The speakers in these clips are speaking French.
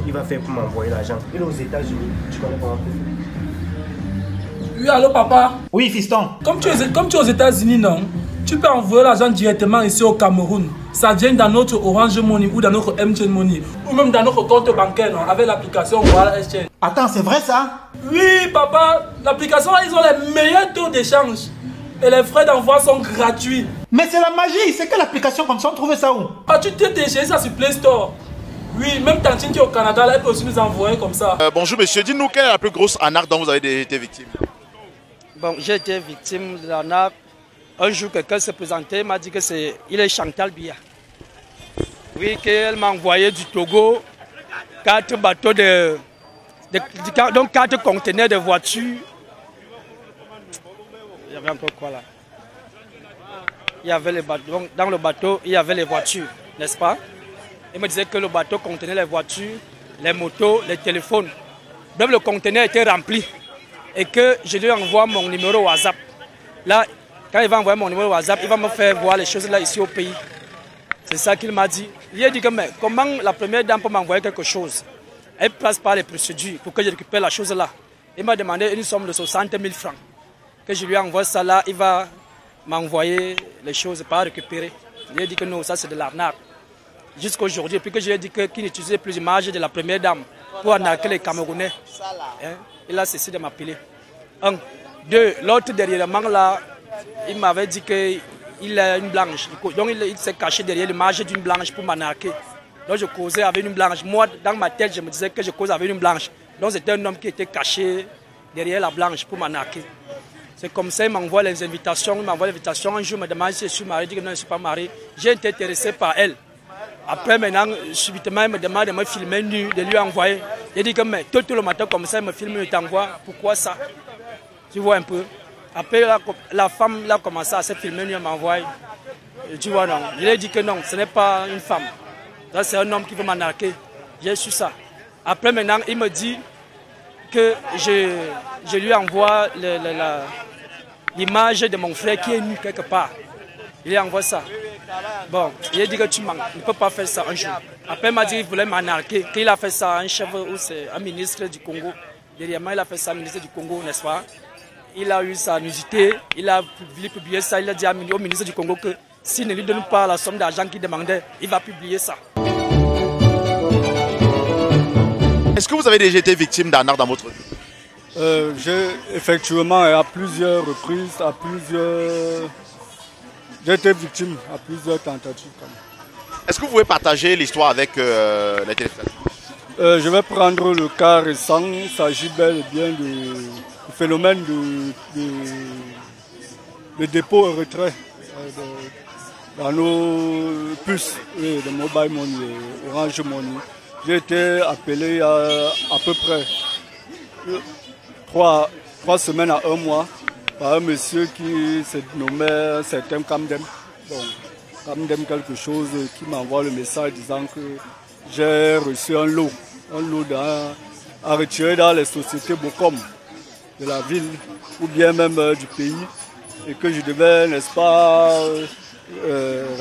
il va faire pour m'envoyer l'argent? Il est aux États-Unis, tu connais pas? Oui, allô papa? Oui, fiston. Comme tu es aux États-Unis, non? Tu peux envoyer l'argent directement ici au Cameroun. Ça vient dans notre Orange Money ou dans notre MTN Money. Ou même dans notre compte bancaire, non? Avec l'application Voilà Exchange. Attends, c'est vrai ça? Oui, papa. L'application, ils ont les meilleurs taux d'échange. Et les frais d'envoi sont gratuits. Mais c'est la magie. C'est quelle application comme ça? On trouve ça où? Ah, tu t'es téléchargé ça sur Play Store. Oui, même Tantine qui est au Canada, là, elle peut aussi nous envoyer comme ça. Bonjour monsieur, dites-nous quelle est la plus grosse arnaque dont vous avez été victime? Bon, j'ai été victime de l'arnaque. Un jour, quelqu'un s'est présenté, m'a dit que il est Chantal Biya. Oui, qu'elle m'a envoyé du Togo 4 bateaux donc 4 conteneurs de voitures. Il y avait encore quoi là? Il y avait les bateaux. Donc, dans le bateau, il y avait les voitures, n'est-ce pas? Il me disait que le bateau contenait les voitures, les motos, les téléphones. Même le conteneur était rempli. Et que je lui envoie mon numéro WhatsApp. Là, quand il va envoyer mon numéro WhatsApp, il va me faire voir les choses là ici au pays. C'est ça qu'il m'a dit. Il a dit que mais comment la première dame peut m'envoyer quelque chose? Elle passe par les procédures pour que je récupère la chose là. Il m'a demandé une somme de 60 000 francs. Que je lui envoie ça là, il va m'envoyer les choses pas récupérer. Il a dit que non, ça c'est de l'arnaque. Jusqu'à aujourd'hui, puis que je lui ai dit qu'il n'utilisait plus l'image de la première dame pour arnaquer les Camerounais. Hein? Il a cessé de m'appeler. 1. 2. L'autre derrière là, il m'avait dit qu'il a une blanche. Donc il s'est caché derrière l'image d'une blanche pour m'arnaquer. Donc je causais avec une blanche. Moi, dans ma tête, je me disais que je cause avec une blanche. Donc c'était un homme qui était caché derrière la blanche pour m'arnaquer. C'est comme ça, il m'envoie les invitations. Il m'envoie l'invitation. Un jour, il me demande si je suis marié. Je dis que non, je ne suis pas marié. J'ai été intéressé par elle. Après, maintenant, subitement, il me demande de me filmer nu, de lui envoyer. Il dit que mais, tout le matin, comme ça, il me filme, il t'envoie. Pourquoi ça? Tu vois un peu. Après, la femme a commencé à se filmer, elle m'envoie. Tu vois, non. Je lui ai dit que non, ce n'est pas une femme. C'est un homme qui veut m'arnaquer. J'ai su ça. Après, maintenant, il me dit que je lui envoie l'image de mon frère qui est nu quelque part. Il lui envoie ça. Bon, il a dit que tu mens, il ne peut pas faire ça un jour. Après, il m'a dit qu'il voulait m'arnaquer, qu'il a fait ça à un chef ou c'est un ministre du Congo. Derrière moi, il a fait ça, un ministre du Congo, n'est-ce pas? Il a eu sa nudité, il a publié ça, il a dit au ministre du Congo que s'il ne lui donne pas la somme d'argent qu'il demandait, il va publier ça. Est-ce que vous avez déjà été victime d'arnaque dans votre vie? J'ai effectivement, à plusieurs reprises, j'ai été victime à plusieurs tentatives. Est-ce que vous pouvez partager l'histoire avec les téléspectateurs? Je vais prendre le cas récent. Il s'agit bel et bien du phénomène de dépôt et retrait dans nos puces de mobile money, Orange Money. J'ai été appelé à peu près 3 semaines à 1 mois par un monsieur qui se nommait un certain Kamdem. Donc, Kamdem quelque chose qui m'envoie le message disant que j'ai reçu un lot à retirer dans les sociétés Bocom de la ville ou bien même du pays et que je devais, n'est-ce pas,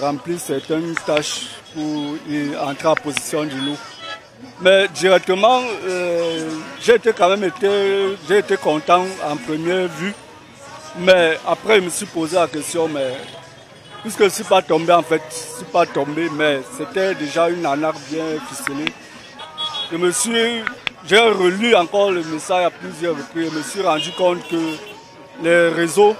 remplir certaines tâches pour entrer en possession du lot. Mais directement, j'ai été content en première vue. Mais après, je me suis posé la question, mais puisque je ne suis pas tombé en fait, je ne suis pas tombé, mais c'était déjà une arnaque bien ficelée. J'ai relu encore le message à plusieurs reprises. Je me suis rendu compte que les réseaux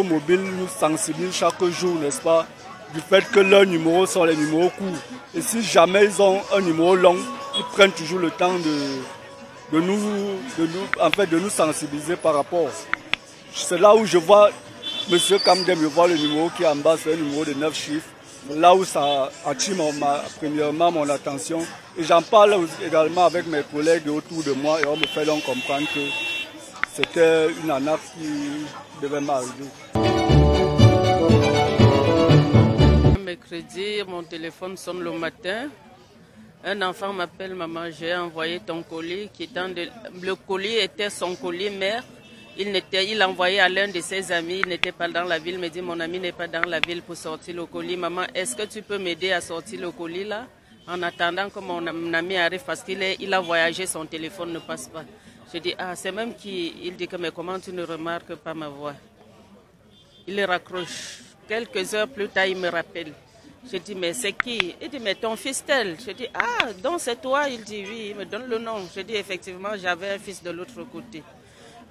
mobiles nous sensibilisent chaque jour, n'est-ce pas, du fait que leurs numéros sont les numéros courts. Et si jamais ils ont un numéro long, ils prennent toujours le temps de nous sensibiliser par rapport. C'est là où je vois M. Kamdem, je vois le numéro qui est en bas, c'est un numéro de 9 chiffres. Là où ça attire premièrement mon attention. Et j'en parle également avec mes collègues autour de moi et on me fait donc comprendre que c'était une arnaque qui devait m'arriver. Mercredi, mon téléphone sonne le matin. Un enfant m'appelle, maman, j'ai envoyé ton colis. Le colis était son colis mère. Il envoyait à l'un de ses amis, il n'était pas dans la ville, il me dit mon ami n'est pas dans la ville pour sortir le colis. Maman, est-ce que tu peux m'aider à sortir le colis là? en attendant que mon ami arrive parce qu'il a voyagé, son téléphone ne passe pas. Je dis, ah, c'est même qu'il dit que, mais comment tu ne remarques pas ma voix? Il raccroche. Quelques heures plus tard, il me rappelle. Je dis, mais c'est qui? Il dit, mais ton fils tel. Je dis, ah, donc c'est toi? Il dit, oui, il me donne le nom. Je dis, effectivement, j'avais un fils de l'autre côté.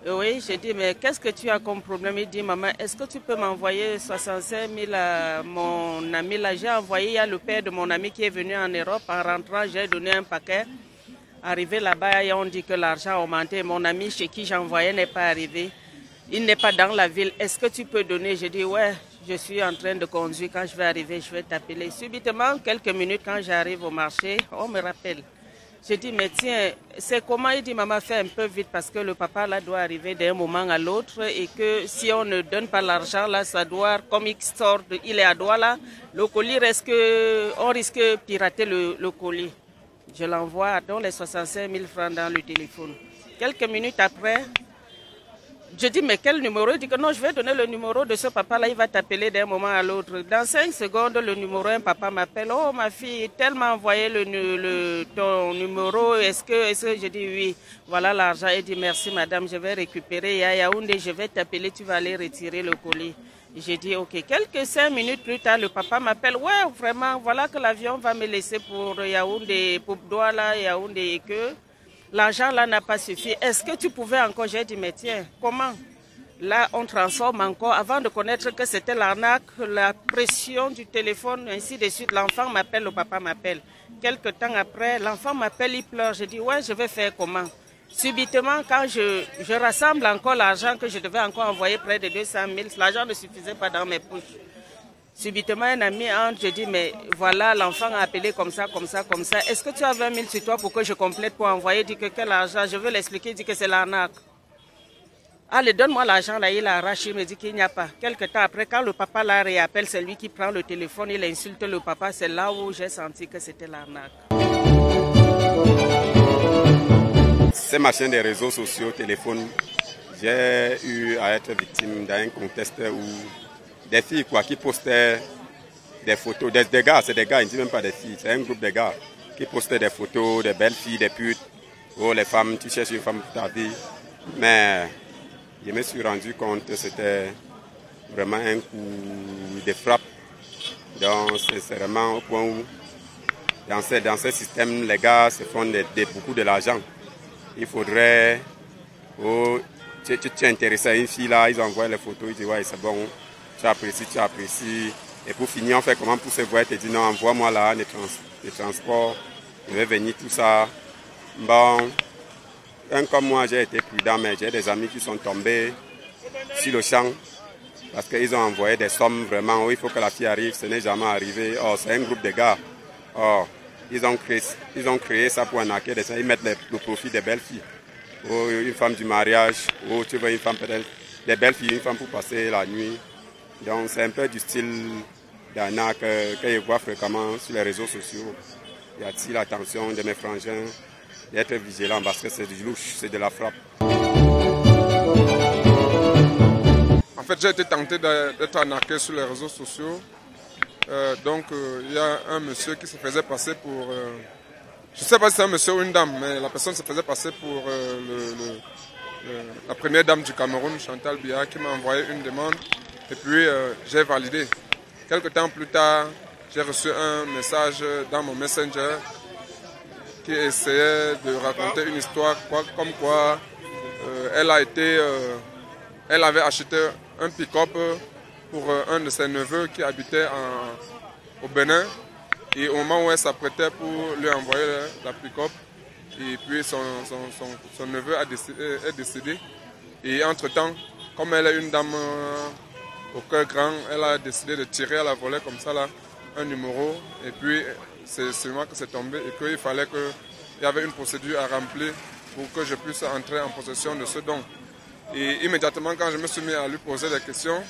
Oui, je dis, mais qu'est-ce que tu as comme problème? Il dit, maman, est-ce que tu peux m'envoyer 65 000 à mon ami là? J'ai envoyé, il y a le père de mon ami qui est venu en Europe. En rentrant, j'ai donné un paquet. Arrivé là-bas, on dit que l'argent a augmenté. Mon ami chez qui j'envoyais n'est pas arrivé. Il n'est pas dans la ville. Est-ce que tu peux donner? Je dis, ouais, je suis en train de conduire. Quand je vais arriver, je vais t'appeler. Subitement, quelques minutes, quand j'arrive au marché, on me rappelle. Je dis, mais tiens, c'est comment? Il dit, maman, fais un peu vite parce que le papa là doit arriver d'un moment à l'autre et que si on ne donne pas l'argent là, ça doit, comme il sort, il est à Douala, le colis on risque de pirater le colis. Je l'envoie dans les 65 000 francs dans le téléphone. Quelques minutes après, je dis, mais quel numéro? Il dit que non, je vais donner le numéro de ce papa-là, il va t'appeler d'un moment à l'autre. Dans 5 secondes, le numéro, un papa m'appelle. Oh, ma fille, tellement envoyé ton numéro. Est-ce que je dis oui, voilà l'argent. Il dit, merci madame, je vais récupérer. À Yaoundé, je vais t'appeler, tu vas aller retirer le colis. J'ai dit, ok. Quelques 5 minutes plus tard, le papa m'appelle. Ouais, vraiment, voilà que l'avion va me laisser pour Yaoundé, pour Douala, Yaoundé et que... L'argent là n'a pas suffi. Est-ce que tu pouvais encore? J'ai dit, mais tiens, comment? Là, on transforme encore. Avant de connaître que c'était l'arnaque, la pression du téléphone, ainsi de suite. L'enfant m'appelle, le papa m'appelle. Quelque temps après, l'enfant m'appelle, il pleure. Je dis, ouais, je vais faire comment? Subitement, quand je rassemble encore l'argent que je devais encore envoyer, près de 200 000, l'argent ne suffisait pas dans mes poches. Subitement, un ami entre, je dis, mais voilà, l'enfant a appelé comme ça, comme ça, comme ça. Est-ce que tu as 20 000 sur toi pour que je complète pour envoyer? Il dit que quel argent? Je veux l'expliquer, il dit que c'est l'arnaque. Allez, donne-moi l'argent, là, il a arraché, il me dit qu'il n'y a pas. Quelque temps après, quand le papa la réappelle, c'est lui qui prend le téléphone, il insulte le papa. C'est là où j'ai senti que c'était l'arnaque. Ces machines des réseaux sociaux, téléphone, j'ai eu à être victime d'un contexte où des filles qui postaient des photos, des gars, c'est des gars, ils ne disent même pas des filles, c'est un groupe de gars qui postaient des photos, des belles filles, des putes. Oh les femmes, tu cherches une femme pour ta vie. Mais je me suis rendu compte que c'était vraiment un coup de frappe. Donc c'est vraiment au point où dans ce système, les gars se font beaucoup de l'argent. Il faudrait, tu es intéressé à une fille là, ils envoient les photos, ils disent ouais c'est bon. Tu apprécies. Et pour finir, on fait comment pour se voir? Tu dis non, envoie-moi là les transports, je vais venir, tout ça. Bon, comme moi, j'ai été prudent, mais j'ai des amis qui sont tombés sur le champ parce qu'ils ont envoyé des sommes vraiment où il faut que la fille arrive, ce n'est jamais arrivé. Oh, c'est un groupe de gars. Oh, ils ont créé ça pour arnaquer, ils mettent le profit des belles filles. Oh, une femme du mariage, oh, tu veux une femme peut-être, des belles filles, une femme pour passer la nuit. Donc c'est un peu du style d'arnaque que je vois fréquemment sur les réseaux sociaux. J'attire l'attention de mes frangins d'être vigilants parce que c'est du louche, c'est de la frappe. En fait, j'ai été tenté d'être arnaqué sur les réseaux sociaux. Il y a un monsieur qui se faisait passer pour... je ne sais pas si c'est un monsieur ou une dame, mais la personne se faisait passer pour la première dame du Cameroun, Chantal Biya, qui m'a envoyé une demande. Et puis, j'ai validé. Quelques temps plus tard, j'ai reçu un message dans mon Messenger qui essayait de raconter une histoire comme quoi elle avait acheté un pick-up pour un de ses neveux qui habitait au Bénin. Et au moment où elle s'apprêtait pour lui envoyer la pick-up, et puis son neveu est décédé. Et entre-temps, comme elle est une dame au cœur grand, elle a décidé de tirer à la volée comme ça là, un numéro. Et puis c'est moi que c'est tombé et qu'il fallait qu'il y avait une procédure à remplir pour que je puisse entrer en possession de ce don. Et immédiatement quand je me suis mis à lui poser des questions,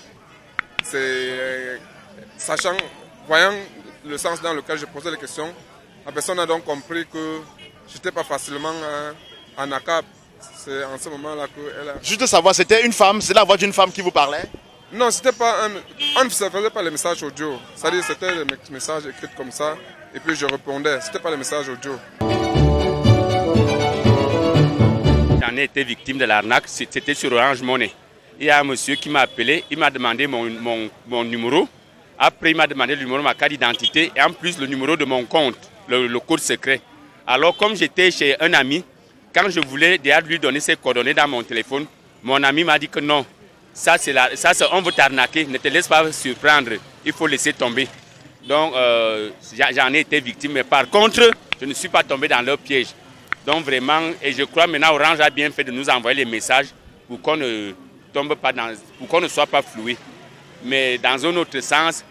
voyant le sens dans lequel je posais les questions, la personne a donc compris que je n'étais pas facilement arnaquable. C'est en ce moment-là qu'elle a... Juste savoir, c'était une femme, c'est la voix d'une femme qui vous parlait? Non, c'était pas on ne faisait pas les messages audio. C'est-à-dire c'était des messages écrits comme ça. et puis je répondais. Ce n'était pas le message audio. J'en ai été victime de l'arnaque, c'était sur Orange Money. Il y a un monsieur qui m'a appelé, il m'a demandé mon numéro. Après, il m'a demandé le numéro de ma carte d'identité et en plus le numéro de mon compte, le code secret. Alors, comme j'étais chez un ami, quand je voulais déjà lui donner ses coordonnées dans mon téléphone, mon ami m'a dit que non, on veut t'arnaquer, ne te laisse pas surprendre, il faut laisser tomber. Donc, j'en ai été victime, mais par contre, je ne suis pas tombé dans leur piège. Donc, vraiment, et je crois maintenant Orange a bien fait de nous envoyer les messages pour qu'on ne tombe pas pour qu'on ne soit pas floué. Mais dans un autre sens,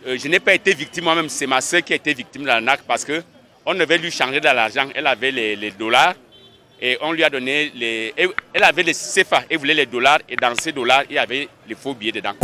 je n'ai pas été victime moi-même, c'est ma soeur qui a été victime de l'arnaque parce qu'on devait lui changer de l'argent. Elle avait les dollars et on lui a donné elle avait les CFA et voulait les dollars et dans ces dollars, il y avait les faux billets dedans.